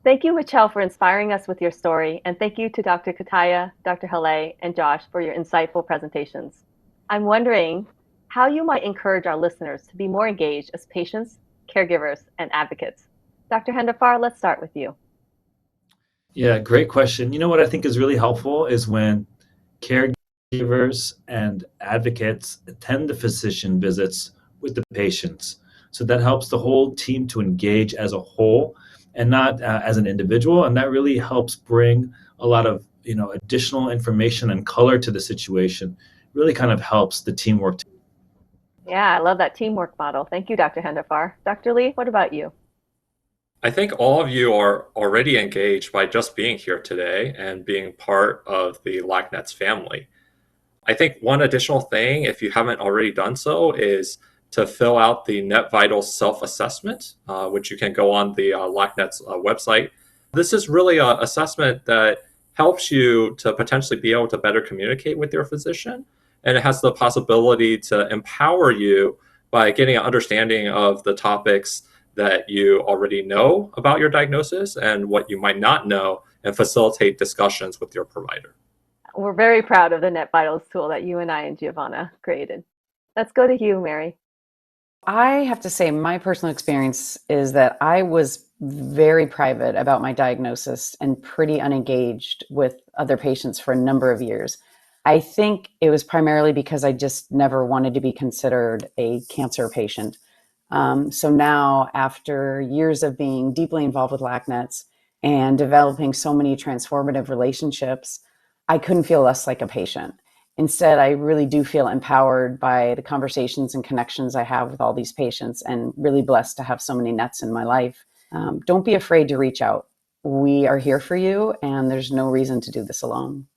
Thank you, Michelle, for inspiring us with your story, and thank you to Dr. Kataya, Dr. Halle, and Josh for your insightful presentations. I'm wondering how you might encourage our listeners to be more engaged as patients, caregivers, and advocates. Dr. Hendifar, let's start with you. Yeah, great question. You know what I think is really helpful is when caregivers and advocates attend the physician visits with the patients. So that helps the whole team to engage as a whole and not as an individual. And that really helps bring a lot of additional information and color to the situation. Really kind of helps the teamwork. Yeah, I love that teamwork model. Thank you, Dr. Hendifar. Dr. Lee, what about you? I think all of you are already engaged by just being here today and being part of the LACNETS family. I think one additional thing, if you haven't already done so, is to fill out the Net Vitals self-assessment, which you can go on the LACNETS website. This is really an assessment that helps you to potentially be able to better communicate with your physician, and it has the possibility to empower you by getting an understanding of the topics that you already know about your diagnosis and what you might not know, and facilitate discussions with your provider. We're very proud of the Net Vitals tool that you and I and Giovanna created. Let's go to you, Mary. I have to say, my personal experience is that I was very private about my diagnosis and pretty unengaged with other patients for a number of years. I think it was primarily because I just never wanted to be considered a cancer patient. So now, after years of being deeply involved with LACNETS and developing so many transformative relationships, I couldn't feel less like a patient. Instead, I really do feel empowered by the conversations and connections I have with all these patients, and really blessed to have so many nets in my life. Don't be afraid to reach out. We are here for you, and there's no reason to do this alone.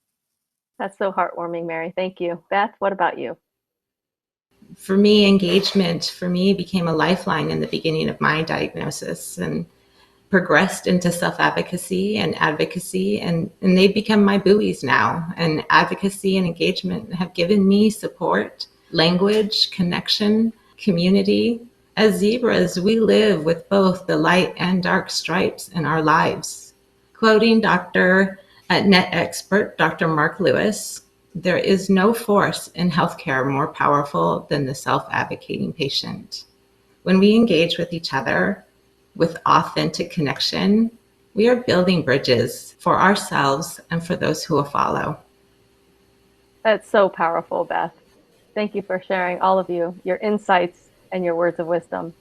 That's so heartwarming, Mary. Thank you. Beth, what about you? For me, engagement became a lifeline in the beginning of my diagnosis, and progressed into self-advocacy and advocacy, and they become my buoys now. And advocacy and engagement have given me support, language, connection, community. As zebras, we live with both the light and dark stripes in our lives. Quoting Dr. Net expert, Dr. Mark Lewis, there is no force in healthcare more powerful than the self-advocating patient. When we engage with each other with authentic connection, we are building bridges for ourselves and for those who will follow. That's so powerful, Beth. Thank you for sharing, all of you, your insights and your words of wisdom.